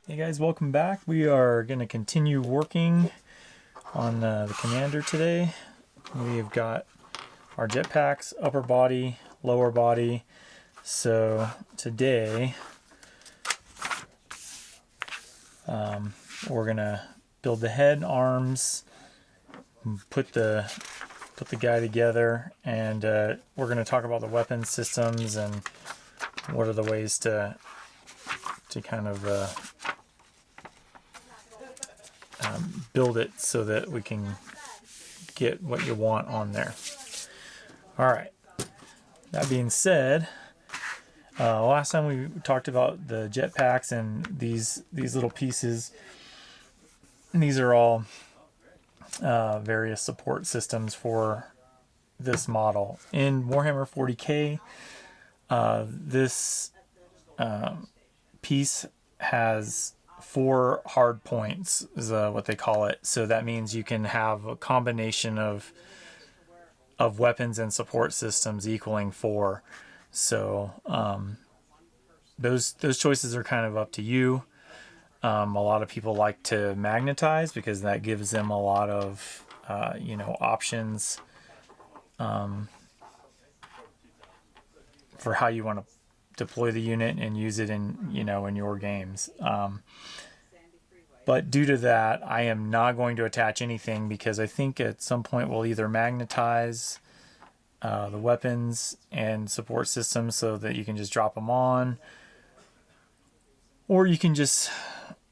Hey guys, welcome back. We are going to continue working on the commander today. We've got our jetpacks, upper body, lower body. So today we're going to build the head, arms, put the guy together, and we're going to talk about the weapon systems and what are the ways to kind of build it so that we can get what you want on there. All right. That being said, last time we talked about the jetpacks and these little pieces. And these are all various support systems for this model. In Warhammer 40K, this piece has 4 hard points, is what they call it. So that means you can have a combination of weapons and support systems equaling 4. So those choices are kind of up to you. A lot of people like to magnetize because that gives them a lot of options for how you want to deploy the unit and use it in in your games. But due to that, I am not going to attach anything because I think at some point we'll either magnetize the weapons and support systems so that you can just drop them on, or you can just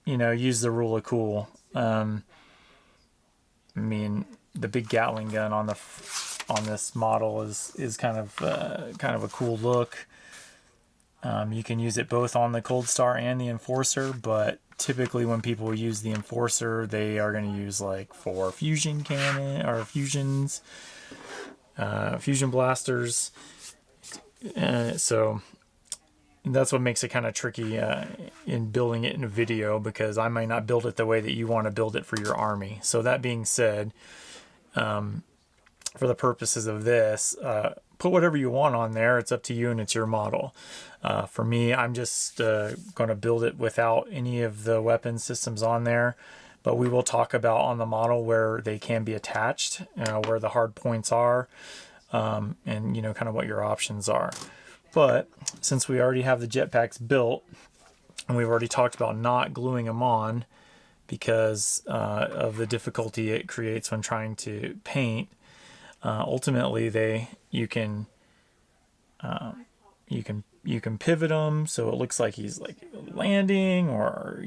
use the rule of cool. I mean, the big Gatling gun on this model is kind of a cool look. You can use it both on the Cold Star and the Enforcer, but typically when people use the Enforcer, they are going to use like 4 fusion cannon or fusion blasters. So that's what makes it kind of tricky in building it in a video, because I might not build it the way that you want to build it for your army. So that being said, for the purposes of this, put whatever you want on there. It's up to you and it's your model. For me, I'm just going to build it without any of the weapon systems on there, but we will talk about on the model where they can be attached, where the hard points are, and kind of what your options are. But since we already have the jetpacks built, and we've already talked about not gluing them on because of the difficulty it creates when trying to paint, ultimately you can pivot them so it looks like he's like landing, or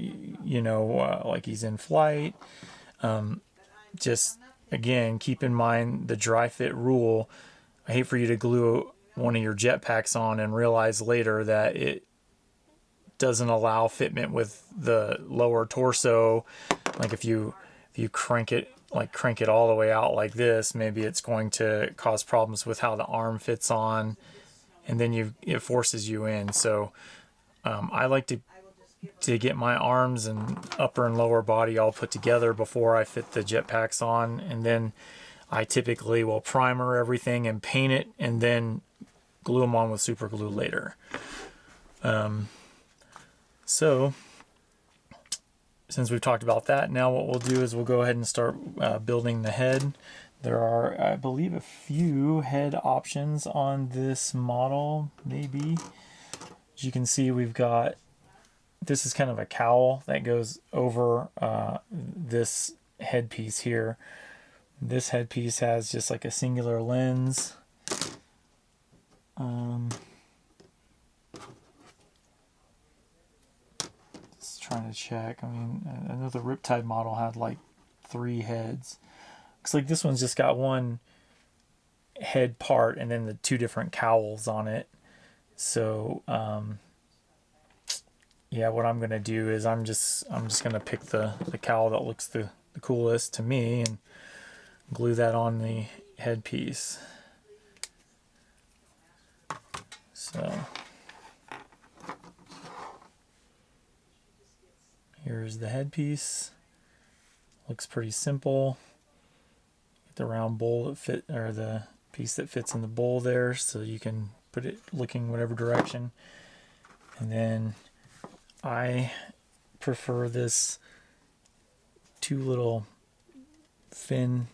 like he's in flight. Just again, keep in mind the dry fit rule. I hate for you to glue one of your jetpacks on and realize later that it doesn't allow fitment with the lower torso. Like if you crank it all the way out like this, maybe it's going to cause problems with how the arm fits on, and then it forces you in. So I like to get my arms and upper and lower body all put together before I fit the jetpacks on, and then I typically will primer everything and paint it, and then glue them on with super glue later. So since we've talked about that, now what we'll do is we'll go ahead and start building the head. There are, I believe, a few head options on this model, maybe. As you can see, we've got, this is kind of a cowl that goes over this headpiece here. This headpiece has just like a singular lens. Just trying to check. I mean, I know the Riptide model had like 3 heads. Looks like this one's just got one head part and then the 2 different cowls on it. So yeah, what I'm gonna do is I'm just gonna pick the cowl that looks the coolest to me and glue that on the headpiece. So here's the headpiece. Looks pretty simple. Get the round bowl that fit, or the piece that fits in the bowl there, so you can put it looking whatever direction. And then I prefer this two little fin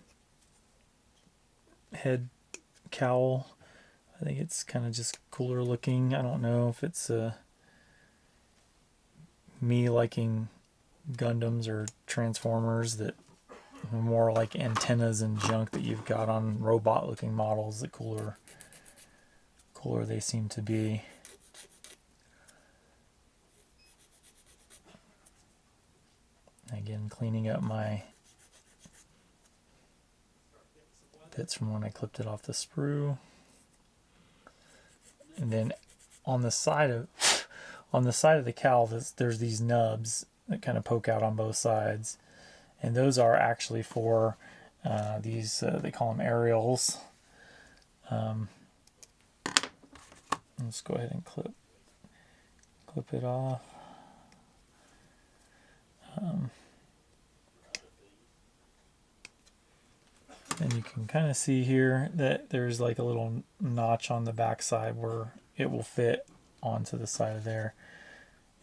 head cowl. I think it's kind of just cooler looking. I don't know if it's me liking Gundams or Transformers that are more like antennas and junk that you've got on robot looking models. The cooler they seem to be. Again, cleaning up my bits from when I clipped it off the sprue. And then on the side of the cowl, there's these nubs that kind of poke out on both sides, and those are actually for these they call them aerials. Let's go ahead and clip it off. And you can kind of see here that there's like a little notch on the back side where it will fit onto the side of there.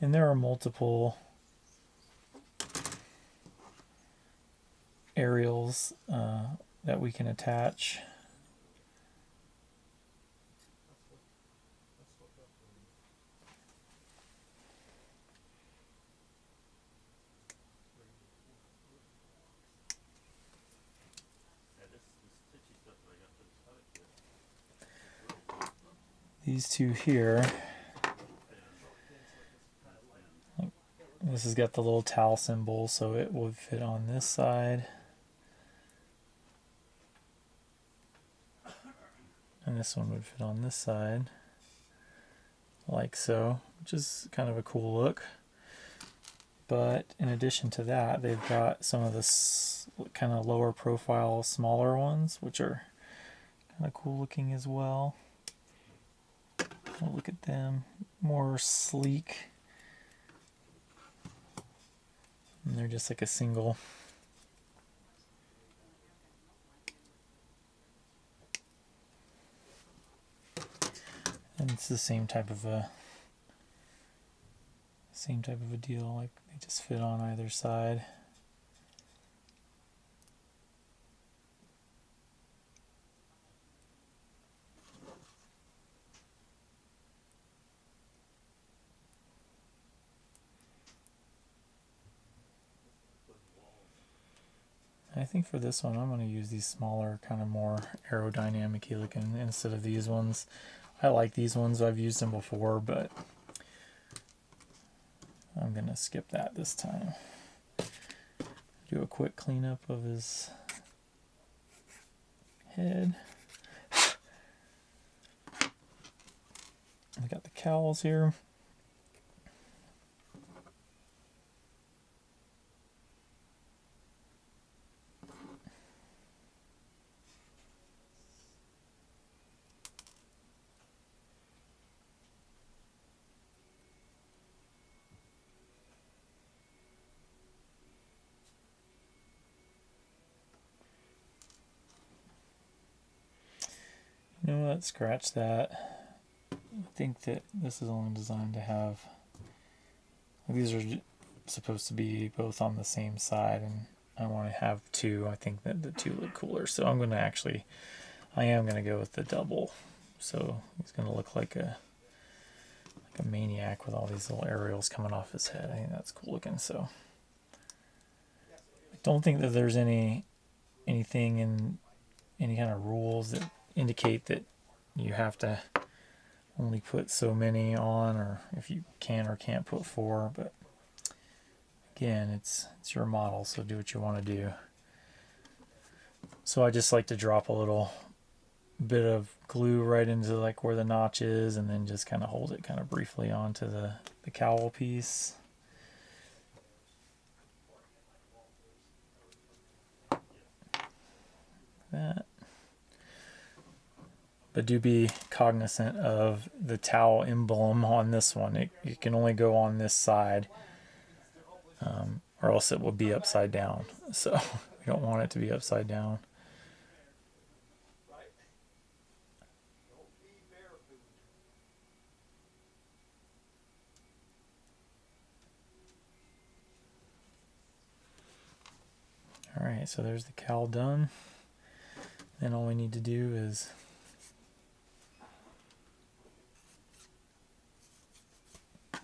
And there are multiple aerials that we can attach. These two here, this has got the little towel symbol, so it would fit on this side. And this one would fit on this side, like so, which is kind of a cool look. But in addition to that, they've got some of this kind of lower profile, smaller ones, which are kind of cool looking as well. Look at them, more sleek. And they're just like a single. And it's the same type of a deal, like they just fit on either side. I think for this one I'm going to use these smaller, kind of more aerodynamic-y looking instead of these ones. I like these ones, I've used them before, but I'm going to skip that this time. Do a quick cleanup of his head. I got the cowls here. You know what, scratch that. I think that this is only designed to have, these are supposed to be both on the same side, and I want to have two. I think that the two look cooler, so I'm going to actually, I am going to go with the double. So he's going to look like a maniac with all these little aerials coming off his head. I think that's cool looking. So I don't think that there's anything in any kind of rules that indicate that you have to only put so many on, or if you can or can't put 4. But again, it's your model, so do what you want to do. So I just like to drop a little bit of glue right into like where the notch is, and then just kind of hold it kind of briefly onto the cowl piece. That. But do be cognizant of the T'au emblem on this one. It can only go on this side, or else it will be upside down. So we don't want it to be upside down. Alright, so there's the cowl done. Then all we need to do is you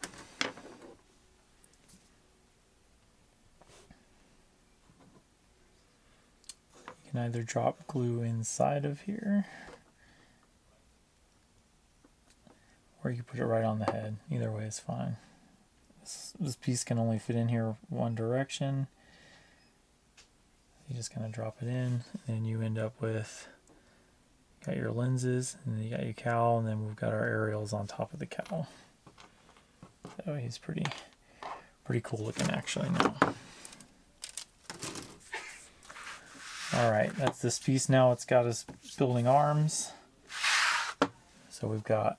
can either drop glue inside of here, or you put it right on the head. Either way is fine. This piece can only fit in here one direction. You just kind of drop it in, and you end up with, got your lenses, and then you got your cowl, and then we've got our aerials on top of the cowl. So he's pretty cool looking actually now. All right, that's this piece now. It's got his building arms. So we've got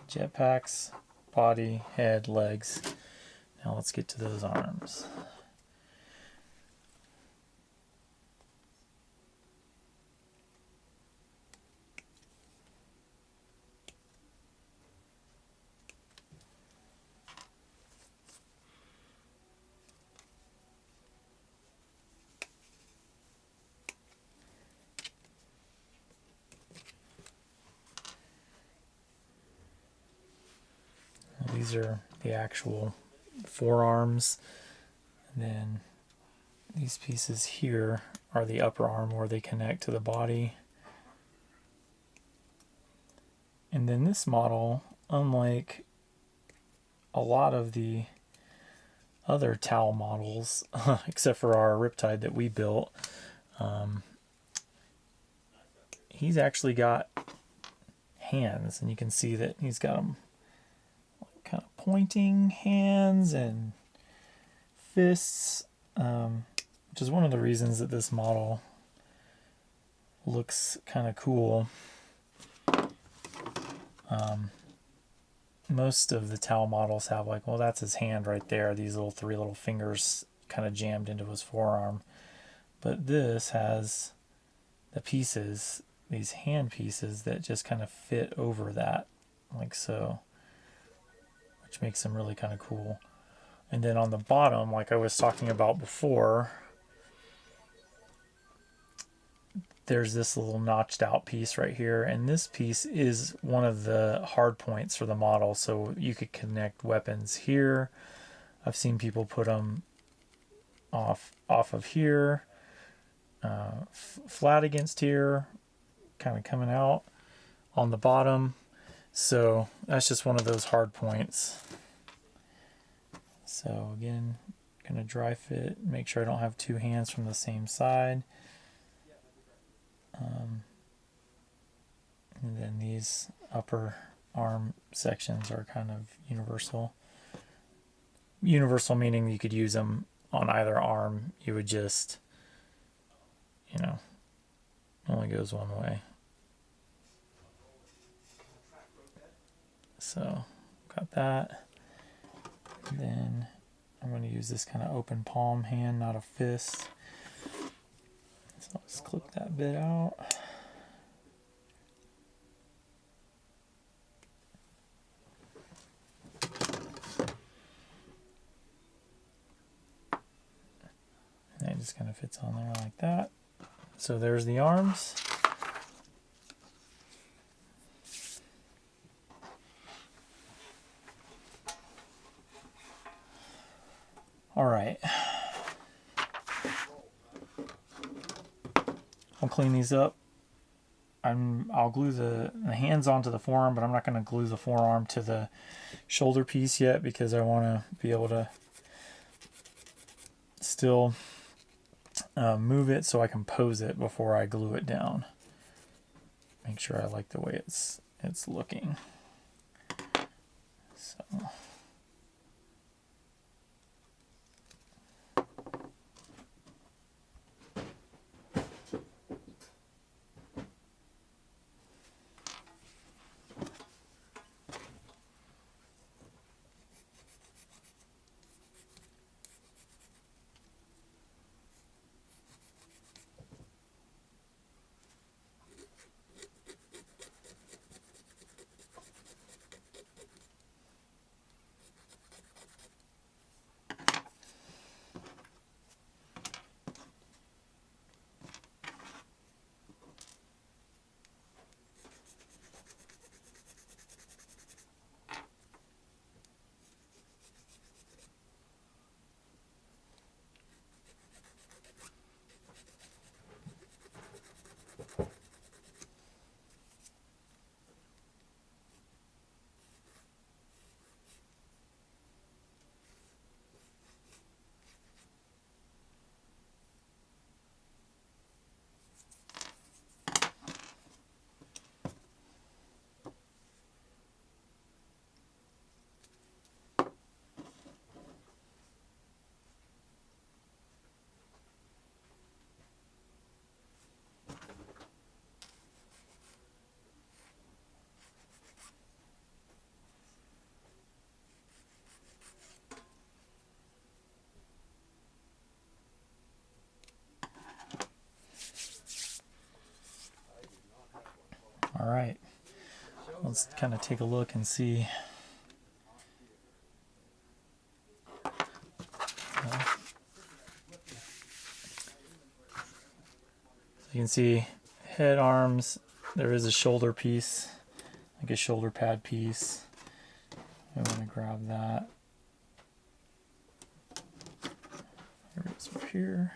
jetpacks, body, head, legs. Now let's get to those arms. These are the actual forearms, and then these pieces here are the upper arm where they connect to the body. And then this model, unlike a lot of the other T'au models, except for our Riptide that we built, he's actually got hands, and you can see that he's got them kind of pointing hands and fists, which is one of the reasons that this model looks kind of cool. Most of the T'au models have like, well, that's his hand right there, these three little fingers kind of jammed into his forearm. But this has the pieces, these hand pieces that just kind of fit over that, like so, which makes them really kind of cool. And then on the bottom, like I was talking about before, there's this little notched out piece right here, and this piece is one of the hard points for the model, so you could connect weapons here. I've seen people put them off of here, flat against here, kind of coming out on the bottom. So that's just one of those hard points. So again, gonna dry fit, make sure I don't have two hands from the same side. And then these upper arm sections are kind of universal. Universal meaning you could use them on either arm. You would just, you know, only goes one way. So got that. And then I'm going to use this kind of open palm hand, not a fist. So I'll just clip that bit out. And it just kind of fits on there like that. So there's the arms. All right. I'll clean these up. I'll glue the hands onto the forearm, but I'm not going to glue the forearm to the shoulder piece yet because I want to be able to still move it so I can pose it before I glue it down. Make sure I like the way it's looking. So. All right, let's kind of take a look and see. You can see head, arms, there is a shoulder piece, like a shoulder pad piece. I'm going to grab that. There it is over here.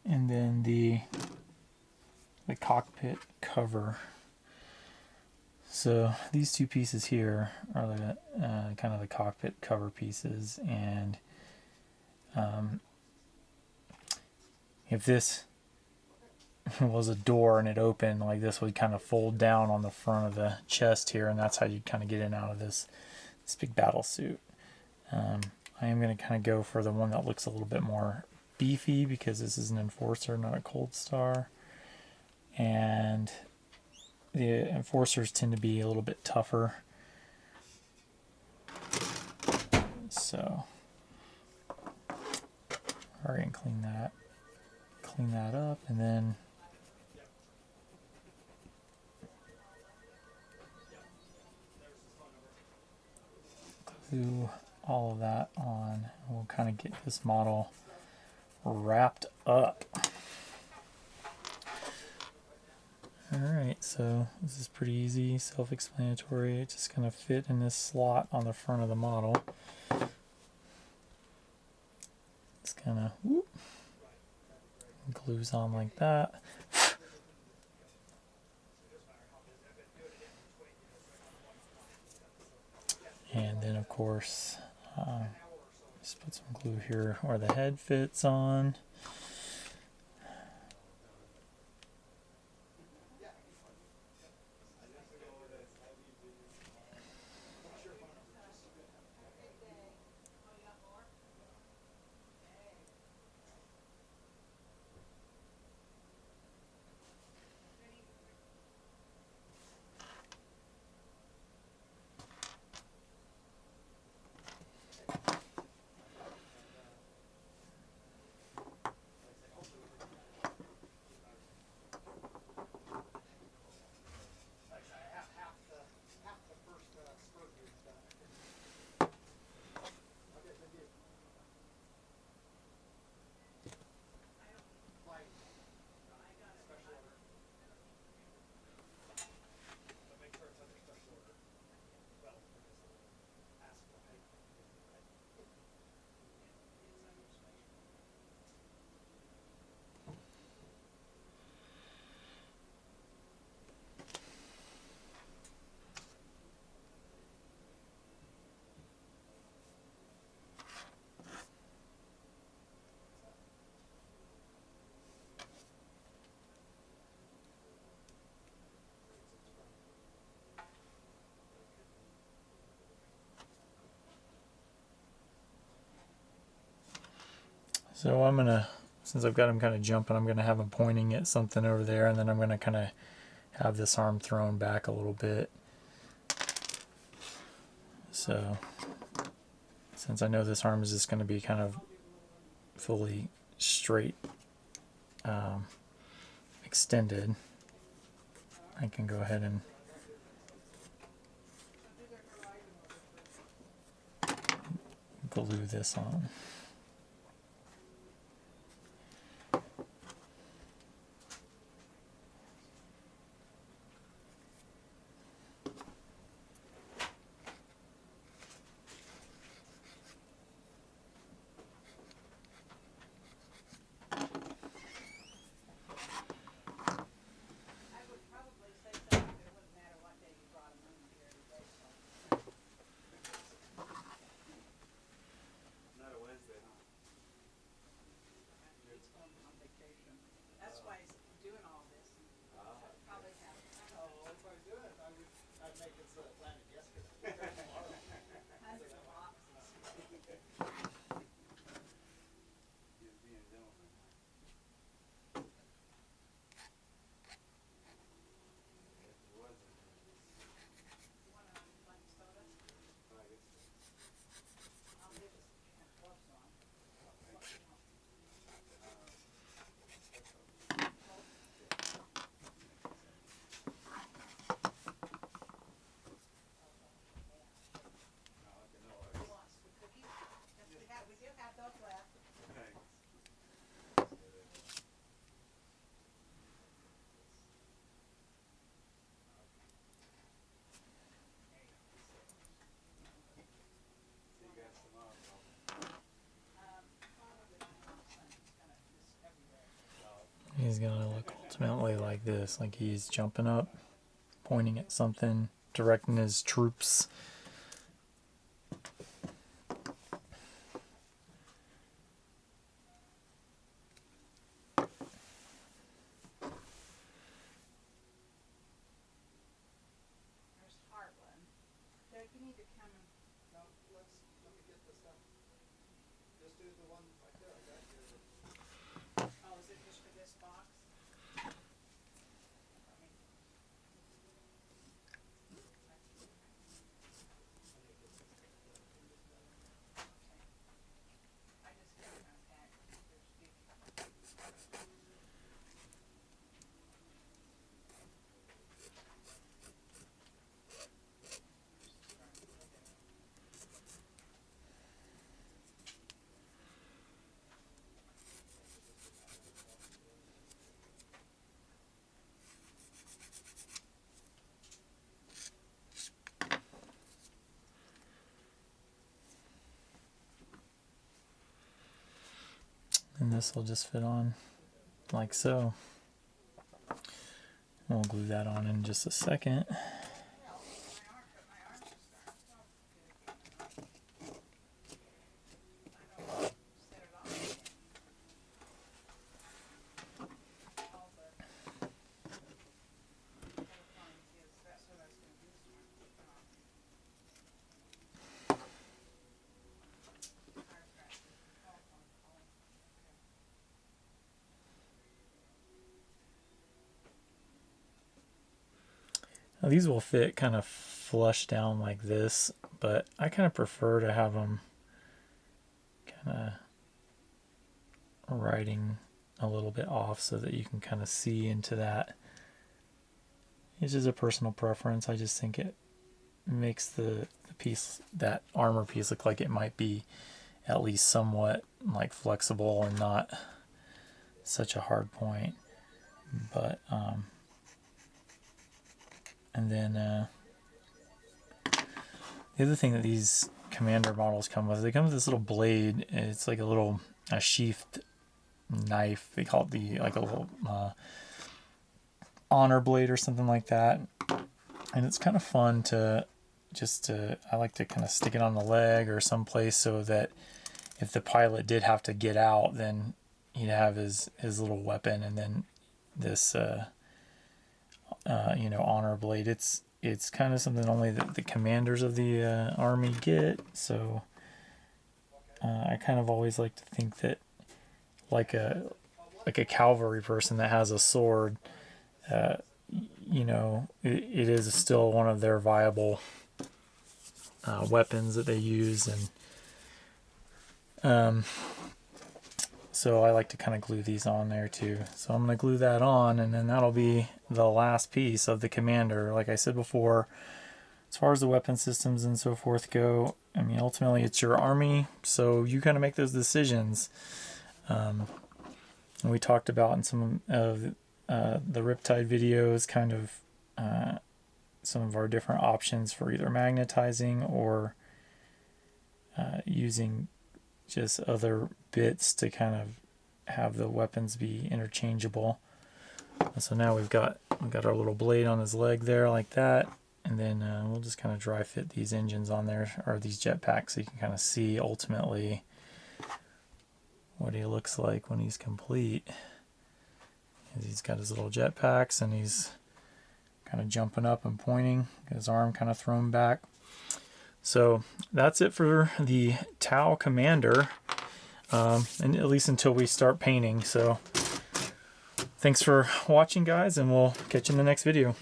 And then the cockpit cover. So these two pieces here are the kind of the cockpit cover pieces, and if this was a door and it opened, like this would kind of fold down on the front of the chest here, and that's how you kind of get in and out of this big battle suit. I am going to kind of go for the one that looks a little bit more beefy because this is an Enforcer, not a Cold Star. And the Enforcers tend to be a little bit tougher. So, we're going to clean that up, and then glue all of that on. We'll kind of get this model wrapped up. Alright, so this is pretty easy, self-explanatory. It's just going to fit in this slot on the front of the model. It's kind of glues on like that. And then of course, just put some glue here where the head fits on. So I'm gonna, since I've got him kind of jumping, I'm gonna have him pointing at something over there, and then I'm gonna kind of have this arm thrown back a little bit. So since I know this arm is just gonna be kind of fully straight extended, I can go ahead and glue this on. He's gonna look ultimately like this, like he's jumping up, pointing at something, directing his troops. And this will just fit on like so. We'll glue that on in just a second. Now these will fit kind of flush down like this, but I kind of prefer to have them kind of riding a little bit off so that you can kind of see into that. It's just a personal preference. I just think it makes the piece, that armor piece, look like it might be at least somewhat like flexible and not such a hard point. But and then the other thing that these commander models come with, they come with this little blade. It's like a sheathed knife. They call it like a little honor blade or something like that. And it's kind of fun I like to kind of stick it on the leg or someplace so that if the pilot did have to get out, then he'd have his little weapon, and then this honor blade. It's kind of something only that the commanders of the army get. So I kind of always like to think that like a cavalry person that has a sword, it is still one of their viable weapons that they use, and so I like to kind of glue these on there too. So I'm going to glue that on, and then that'll be the last piece of the commander. Like I said before, as far as the weapon systems and so forth go, I mean, ultimately it's your army, so you kind of make those decisions. And we talked about in some of the Riptide videos kind of some of our different options for either magnetizing or using just other bits to kind of have the weapons be interchangeable. So now we've got our little blade on his leg there like that, and then we'll just kind of dry fit these engines on there, or these jetpacks, so you can kind of see ultimately what he looks like when he's complete. He's got his little jetpacks, and he's kind of jumping up and pointing, his arm kind of thrown back. So that's it for the T'au Commander, and at least until we start painting. So thanks for watching, guys, and we'll catch you in the next video.